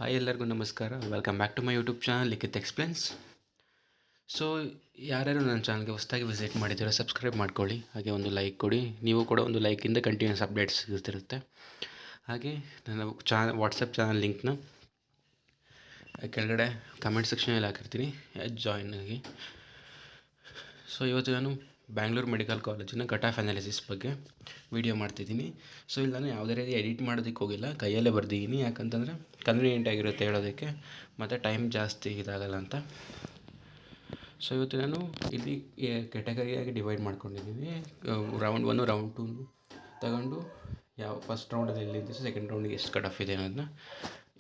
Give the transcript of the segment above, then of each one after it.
Hi ಎಲ್ಲರಿಗೂ ನಮಸ್ಕಾರ. Welcome back to my YouTube channel Likhith explains. So ಯಾರ್ಯಾರು ನನ್ನ ಚಾನಲ್ಗೆ ಹೊಸದಾಗಿ ವಿಸಿಟ್ ಮಾಡಿದ್ದೀರೋ ಸಬ್ಸ್ಕ್ರೈಬ್ ಮಾಡ್ಕೊಳ್ಳಿ, ಹಾಗೆ ಒಂದು ಲೈಕ್ ಕೊಡಿ. ನೀವು ಕೂಡ ಒಂದು ಲೈಕಿಂದ ಕಂಟಿನ್ಯೂಸ್ ಅಪ್ಡೇಟ್ಸ್ ಸಿಗುತ್ತಿರುತ್ತೆ. ಹಾಗೆ ನನ್ನ ವಾಟ್ಸಪ್ ಚಾನಲ್ ಲಿಂಕ್ನ ಕೆಳಗಡೆ ಕಮೆಂಟ್ ಸೆಕ್ಷನಲ್ಲಿ ಹಾಕಿರ್ತೀನಿ, ಜಾಯಿನ್ ಆಗಿ. ಸೊ ಇವತ್ತು ನಾನು ಬ್ಯಾಂಗ್ಳೂರು ಮೆಡಿಕಲ್ ಕಾಲೇಜಿನ ಕಟ್ ಆಫ್ ಅನಾಲಿಸಿಸ್ ಬಗ್ಗೆ ವೀಡಿಯೋ ಮಾಡ್ತಿದ್ದೀನಿ. ಸೊ ಇಲ್ಲಿ ನಾನು ಯಾವುದೇ ರೀತಿ ಎಡಿಟ್ ಮಾಡೋದಕ್ಕೆ ಹೋಗಿಲ್ಲ, ಕೈಯಲ್ಲೇ ಬರ್ದಿದ್ದೀನಿ. ಯಾಕಂತಂದರೆ ಕನ್ವೀನಿಯೆಂಟ್ ಆಗಿರುತ್ತೆ ಹೇಳೋದಕ್ಕೆ, ಮತ್ತು ಟೈಮ್ ಜಾಸ್ತಿ ಇದಾಗಲ್ಲ ಅಂತ. ಸೊ ಇವತ್ತು ನಾನು ಇಲ್ಲಿ ಕೆಟಗರಿಯಾಗಿ ಡಿವೈಡ್ ಮಾಡ್ಕೊಂಡಿದ್ದೀನಿ. ರೌಂಡ್ 1 ರೌಂಡ್ 2 ತಗೊಂಡು ಯಾವ ಫಸ್ಟ್ ರೌಂಡಲ್ಲಿ ಎಲ್ಲಿದೆ, ಸೆಕೆಂಡ್ ರೌಂಡಿಗೆ ಎಷ್ಟು ಕಟ್ ಆಫ್ ಇದೆ ಅನ್ನೋದನ್ನ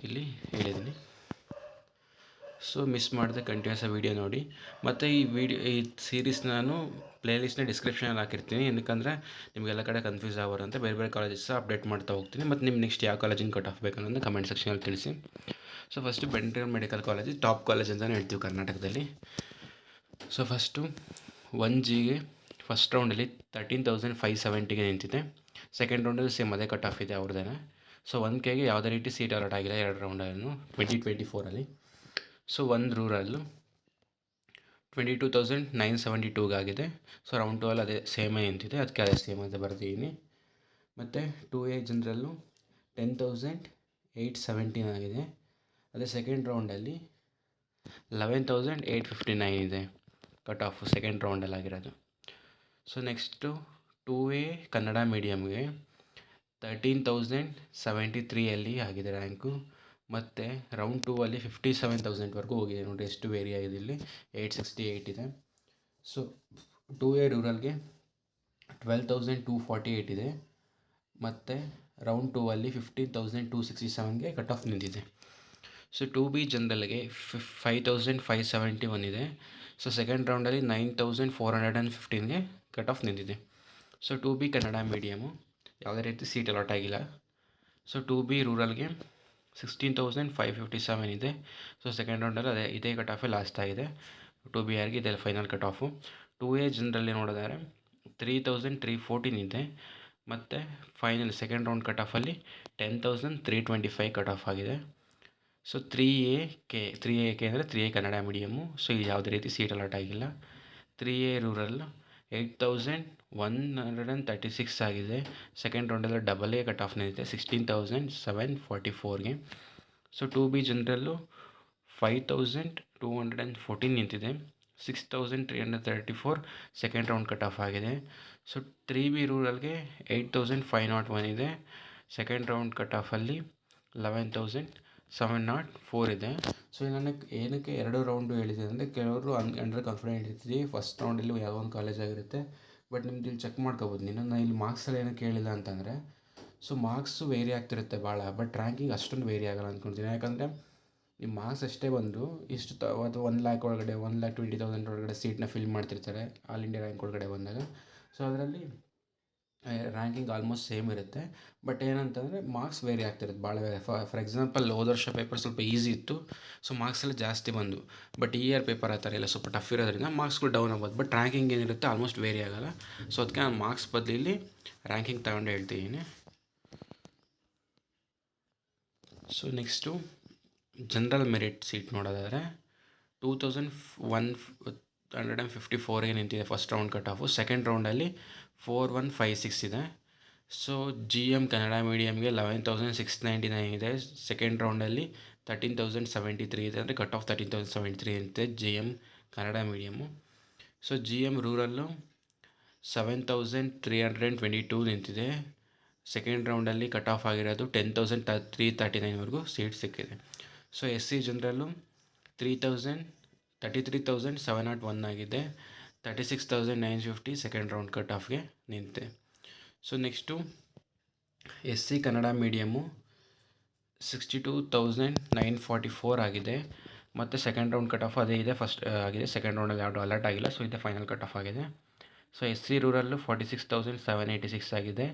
ಇಲ್ಲಿ ಹೇಳಿದ್ದೀನಿ. ಸೊ ಮಿಸ್ ಮಾಡದೆ ಕಂಟಿನ್ಯೂಸ್ ವೀಡಿಯೋ ನೋಡಿ. ಮತ್ತು ಈ ಸೀರೀಸ್ ನಾನು ಪ್ಲೇಲಿಸ್ಟ್ನ ಡಿಸ್ಕ್ರಿಪ್ಷನಲ್ಲಿ ಹಾಕಿರ್ತೀನಿ. ಏನಕ್ಕಂದರೆ ನಿಮಗೆಲ್ಲ ಕಡೆ ಕನ್ಫ್ಯೂಸ್ ಆಗೋರಂತೆ ಬೇರೆ ಬೇರೆ ಕಾಲೇಜಸ್ ಅಪ್ಡೇಟ್ ಮಾಡ್ತಾ ಹೋಗ್ತೀನಿ. ಮತ್ತು ನಿಮ್ಗೆ ನೆಕ್ಸ್ಟ್ ಯಾವ ಕಾಲೇಜಿನ ಕಟ್ ಆಫ್ ಬೇಕನ್ನೋದನ್ನ ಕಮೆಂಟ್ ಸೆಕ್ಷನಲ್ಲಿ ತಿಳಿಸಿ. So first Bengaluru medical college top college ಅಂತಲೇ ಹೇಳ್ತೀವಿ ಕರ್ನಾಟಕದಲ್ಲಿ. ಸೊ ಫಸ್ಟು 1Gಗೆ ಫಸ್ಟ್ ರೌಂಡಲ್ಲಿ 13,570ಗೆ ನಿಂತಿದೆ. ಸೆಕೆಂಡ್ ರೌಂಡಲ್ಲಿ ಸೇಮ್ ಅದೇ ಕಟ್ ಆಫ್ ಇದೆ ಅವ್ರದ್ದೇನೆ. ಸೊ 1Kಗೆ ಯಾವುದೇ ರೀತಿ ಸೀಟ್ ಅಲಾಟ್ ಆಗಿಲ್ಲ ಎರಡು ರೌಂಡಲ್ಲೂ 2024ಅಲ್ಲಿ. ಸೊ ಒಂದು ರೂರಲ್ಲು 22,972 ಆಗಿದೆ. ಸೊ ರೌಂಡ್ 2 ಅಲ್ಲಿ ಅದೇ ಸೇಮೇ ನಿಂತಿದೆ, ಅದಕ್ಕೆ ಅದೇ ಸೇಮ್ ಅಂತ ಬರ್ತಿದ್ದೀನಿ. ಮತ್ತು 2A ಜನರಲ್ಲು 10,817 ಆಗಿದೆ. ಅದೇ ಸೆಕೆಂಡ್ ರೌಂಡಲ್ಲಿ 11,859 ಇದೆ ಕಟ್ ಆಫು ಸೆಕೆಂಡ್ ರೌಂಡಲ್ಲಿ ಆಗಿರೋದು. ಸೊ ನೆಕ್ಸ್ಟು 2A ಕನ್ನಡ ಮೀಡಿಯಮ್ಗೆ 13,073 ಆಗಿದೆ ರ್ಯಾಂಕು. ಮತ್ತು ರೌಂಡ್ 2 ಅಲ್ಲಿ 57,000ವರೆಗೂ ಹೋಗಿದೆ. ನೋಡಿ ಎಷ್ಟು ವೇರಿ ಆಗಿದೆ, ಇಲ್ಲಿ 868 ಇದೆ. ಸೊ 2A ರೂರಲ್ಗೆ 12,248 ಇದೆ. ಮತ್ತು ರೌಂಡ್ 2 ಅಲ್ಲಿ 15,267ಗೆ ಕಟ್ ಆಫ್ ನಿಂತಿದೆ. ಸೊ 2B ಜನರಲ್ಗೆ 5,571 ಇದೆ. ಸೊ ಸೆಕೆಂಡ್ ರೌಂಡಲ್ಲಿ 9,415ಗೆ ಕಟ್ ಆಫ್ ನಿಂತಿದೆ. ಸೊ 2B ಕನ್ನಡ ಮೀಡಿಯಮು ಯಾವುದೇ ರೀತಿ ಸೀಟ್ ಅಲಾಟ್ ಆಗಿಲ್ಲ. ಸೊ 2B ರೂರಲ್ಗೆ 16,557 ಇದೆ. ಸೊ ಸೆಕೆಂಡ್ ರೌಂಡಲ್ಲಿ ಇದೇ ಕಟ್ ಆಫೇ ಲಾಸ್ಟ್ ಆಗಿದೆ. 2BRಗೆ ಇದೆ ಫೈನಲ್ ಕಟ್ ಆಫು. 2A ಜನರಲ್ಲಿ ನೋಡಿದರೆ 3,314 ಇದೆ. ಮತ್ತು ಫೈನಲ್ ಸೆಕೆಂಡ್ ರೌಂಡ್ ಕಟ್ ಆಫಲ್ಲಿ 10,325 ಕಟ್ ಆಫ್ ಆಗಿದೆ. ಸೊ 3A ಅಂದರೆ 3A ಕನ್ನಡ ಮೀಡಿಯಮು. ಸೊ ಇಲ್ಲಿ ಯಾವುದೇ ರೀತಿ ಸೀಟ್ ಅಲಾಟ್ ಆಗಿಲ್ಲ. 3A ರೂರಲ್ 8,136 ಆಗಿದೆ. ಸೆಕೆಂಡ್ ರೌಂಡಲ್ಲಿ ಡಬಲ್ A ಕಟ್ ಆಫ್ ನಿಂತಿದೆ 16,744ಗೆ. ಸೊ 2B ಜನರಲ್ಲು 5,214 ನಿಂತಿದೆ. 6,334 ಸೆಕೆಂಡ್ ರೌಂಡ್ ಕಟ್ ಆಫ್ ಆಗಿದೆ. ಸೊ 3B ರೂರಲ್ಗೆ 8,501 ಇದೆ. ಸೆಕೆಂಡ್ ರೌಂಡ್ ಕಟ್ ಆಫಲ್ಲಿ 11,704 ಇದೆ. ಸೊ ನಾನು ಏನಕ್ಕೆ ಎರಡು ರೌಂಡು ಹೇಳಿದೆ ಅಂದರೆ, ಕೆಲವರು ಅಂಡರ್ ಕಾನ್ಫಿಡೆಂಟ್ ಇರ್ತೀವಿ ಫಸ್ಟ್ ರೌಂಡಲ್ಲಿ ಯಾವುದೋ ಒಂದು ಕಾಲೇಜ್ ಆಗಿರುತ್ತೆ. ಬಟ್ ನಿಮ್ದು ಇಲ್ಲಿ ಚೆಕ್ ಮಾಡ್ಕೋಬೋದು. ನಾನು ಇಲ್ಲಿ ಮಾರ್ಕ್ಸಲ್ಲಿ ಏನಕ್ಕೆ ಹೇಳಿಲ್ಲ ಅಂತಂದರೆ, ಸೊ ಮಾರ್ಕ್ಸು ವೇರಿ ಆಗ್ತಿರುತ್ತೆ ಭಾಳ, ಬಟ್ ರ್ಯಾಂಕಿಂಗ್ ಅಷ್ಟೊಂದು ವೇರಿ ಆಗಲ್ಲ ಅಂದ್ಕೊಳ್ತೀನಿ. ಯಾಕಂದರೆ ನಿಮ್ಮ ಮಾರ್ಕ್ಸ್ ಅಷ್ಟೇ ಬಂದು ಇಷ್ಟು ಅದು 1,00,000 ಒಳಗಡೆ 1,20,000 ಒಳಗಡೆ ಸೀಟ್ನ ಫಿಲ್ ಮಾಡ್ತಿರ್ತಾರೆ ಆಲ್ ಇಂಡಿಯಾ ರ್ಯಾಂಕ್ ಒಳಗಡೆ ಬಂದಾಗ. ಸೊ ಅದರಲ್ಲಿ ರ್ಯಾಂಕಿಂಗ್ ಆಲ್ಮೋಸ್ಟ್ ಸೇಮ್ ಇರುತ್ತೆ. ಬಟ್ ಏನಂತಂದರೆ ಮಾರ್ಕ್ಸ್ ವೇರಿ ಆಗ್ತಿರುತ್ತೆ ಭಾಳ. ಫಾರ್ ಎಕ್ಸಾಂಪಲ್ ಹೋದ ವರ್ಷ ಪೇಪರ್ ಸ್ವಲ್ಪ ಈಸಿ ಇತ್ತು, ಸೊ ಮಾರ್ಕ್ಸೆಲ್ಲ ಜಾಸ್ತಿ ಬಂದು. ಬಟ್ ಈ ಇಯರ್ ಪೇಪರ್ ಆ ಥರ ಎಲ್ಲ ಸ್ವಲ್ಪ ಟಫ್ ಇರೋದ್ರಿಂದ ಮಾರ್ಕ್ಸ್ಗಳು ಡೌನ್ ಆಗ್ಬೋದು. ಬಟ್ ರ್ಯಾಂಕಿಂಗ್ ಏನಿರುತ್ತೆ ಆಲ್ಮೋಸ್ಟ್ ವೇರಿ ಆಗೋಲ್ಲ. ಸೊ ಅದಕ್ಕೆ ನಾನು ಮಾರ್ಕ್ಸ್ ಬದಲಿಲ್ಲಿ ರ್ಯಾಂಕಿಂಗ್ ತಗೊಂಡು ಹೇಳ್ತಿದ್ದೀನಿ. So next general merit seat ನೋಡೋದಾದರೆ 2,154ಗೆ ನಿಂತಿದೆ first round cut off. Second ರೌಂಡಲ್ಲಿ 4,156 ಇದೆ. ಸೊ GM ಕನ್ನಡ ಮೀಡಿಯಮ್ಗೆ 11,699 ಇದೆ. ಸೆಕೆಂಡ್ ರೌಂಡಲ್ಲಿ 13,073 ಇದೆ, ಅಂದರೆ ಕಟ್ ಆಫ್ 13,073 ಇರುತ್ತೆ GM Kannada medium. So GM rural 7,322 ನಿಂತಿದೆ. ಸೆಕೆಂಡ್ ರೌಂಡಲ್ಲಿ ಕಟ್ ಆಫ್ ಆಗಿರೋದು 10,339ವರೆಗೂ ಸೀಟ್ ಸಿಕ್ಕಿದೆ. ಸೊ SC ಜನರಲ್ಲು 33,701 ಆಗಿದೆ. 36,950 ಸೆಕೆಂಡ್ ರೌಂಡ್ ಕಟ್ ಆಫ್ಗೆ ನಿಂತಿದೆ. So next SC Kannada medium 62,944 ಆಗಿದೆ. ಮತ್ತು ಸೆಕೆಂಡ್ ರೌಂಡ್ ಕಟ್ ಆಫ್ ಅದೇ ಇದೆ, ಫಸ್ಟ್ ಆಗಿದೆ. ಸೆಕೆಂಡ್ ರೌಂಡಲ್ಲಿ ಯಾವುದು ಅಲರ್ಟ್ ಆಗಿಲ್ಲ, ಸೊ ಇದೆ ಫೈನಲ್ ಕಟ್ ಆಫ್ ಆಗಿದೆ. ಸೊ SC ರೂರಲ್ಲು 46,786 ಆಗಿದೆ.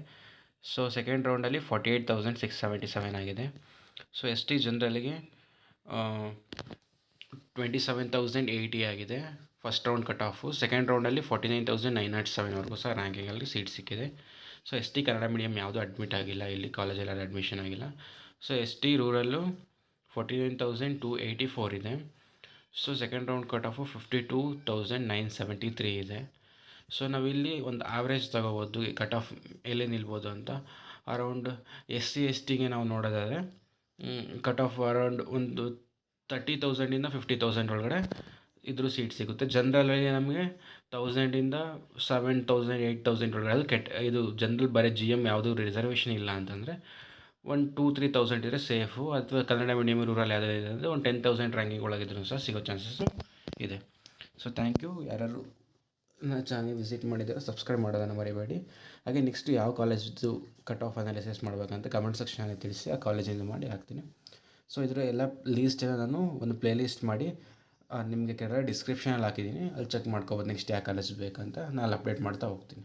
ಸೊ ಸೆಕೆಂಡ್ ರೌಂಡಲ್ಲಿ 48,677 ಆಗಿದೆ. ಸೊ ST ಜನರಲ್ಲಿಗೆ 27,080 ಆಗಿದೆ first round cut off. Second ರೌಂಡಲ್ಲಿ 49,907ವರೆಗೂ ಸಹ ರ್ಯಾಂಕಿಂಗಲ್ಲಿ ಸೀಟ್ ಸಿಕ್ಕಿದೆ. ಸೊ ST ಕನ್ನಡ ಮೀಡಿಯಮ್ ಯಾವುದೂ ಅಡ್ಮಿಟ್ ಆಗಿಲ್ಲ, ಇಲ್ಲಿ ಕಾಲೇಜಲ್ಲಿ ಅಡ್ಮಿಷನ್ ಆಗಿಲ್ಲ. ಸೊ ST ರೂರಲ್ಲು 49,284 ಇದೆ. So second round cut of 52,973 ಇದೆ. ಸೊ ನಾವಿಲ್ಲಿ ಒಂದು ಆವ್ರೇಜ್ ತಗೋಬೋದು ಕಟ್ ಆಫ್ ಎಲ್ಲಿ ನಿಲ್ಬೋದು ಅಂತ. ಅರೌಂಡ್ SC/STಗೆ ನಾವು ನೋಡೋದಾದರೆ ಕಟ್ ಆಫ್ ಅರೌಂಡ್ ಒಂದು 30,000ಇಂದ 50,000 ಒಳಗಡೆ ಇದ್ರೂ ಸೀಟ್ ಸಿಗುತ್ತೆ. ಜನರಲಲ್ಲಿ ನಮಗೆ 1,000ಇಂದ 7,000 8,000 ಒಳಗಡೆ ಅದು ಇದು ಜನರಲ್ ಬರೀ GM ಯಾವುದೂ ರಿಸರ್ವೇಷನ್ ಇಲ್ಲ ಅಂತಂದರೆ ಒಂದು 2,000-3,000 ಇದ್ದರೆ ಸೇಫು. ಅಥವಾ ಕನ್ನಡ ಮೀಡಿಯಮ್ ರೂರಲ್ ಯಾವುದೇ ಇದೆ ಅಂದರೆ ಒಂದು 10,000 ರ್ಯಾಂಕಿಂಗ್ ಒಳಗಿದ್ರೂ ಸಹ ಸಿಗೋ ಚಾನ್ಸಸ್ಸು ಇದೆ. So thank you. ಯಾರು ನನ್ನ ಚಾನಲ್ ವಿಸಿಟ್ ಮಾಡಿದರೆ ಸಬ್ಸ್ಕ್ರೈಬ್ ಮಾಡೋದನ್ನು ಮರಿಬೇಡಿ. ಹಾಗೆ ನೆಕ್ಸ್ಟ್ ಯಾವ ಕಾಲೇಜ್ದು ಕಟ್ ಆಫ್ ಅನಾಲಿಸಿಸ್ ಮಾಡಬೇಕಂತ ಕಮೆಂಟ್ ಸೆಕ್ಷನಲ್ಲಿ ತಿಳಿಸಿ, ಆ ಕಾಲೇಜಿಂದ ಮಾಡಿ ಹಾಕ್ತೀನಿ. ಸೊ ಇದರ ಎಲ್ಲ ಲೀಸ್ಟನ್ನು ನಾನು ಒಂದು ಪ್ಲೇ ಲಿಸ್ಟ್ ಮಾಡಿ ನಿಮಗೆ ಕೆಳಗಡೆ ಡಿಸ್ಕ್ರಿಪ್ಷನಲ್ಲಿ ಹಾಕಿದ್ದೀನಿ, ಅಲ್ಲಿ ಚೆಕ್ ಮಾಡ್ಕೊಬೋದು ನೆಕ್ಸ್ಟ್ ಯಾವ ಕಾಲೇಜ್ ಬೇಕಂತ. ನಾನು ಅಪ್ಡೇಟ್ ಮಾಡ್ತಾ ಹೋಗ್ತೀನಿ.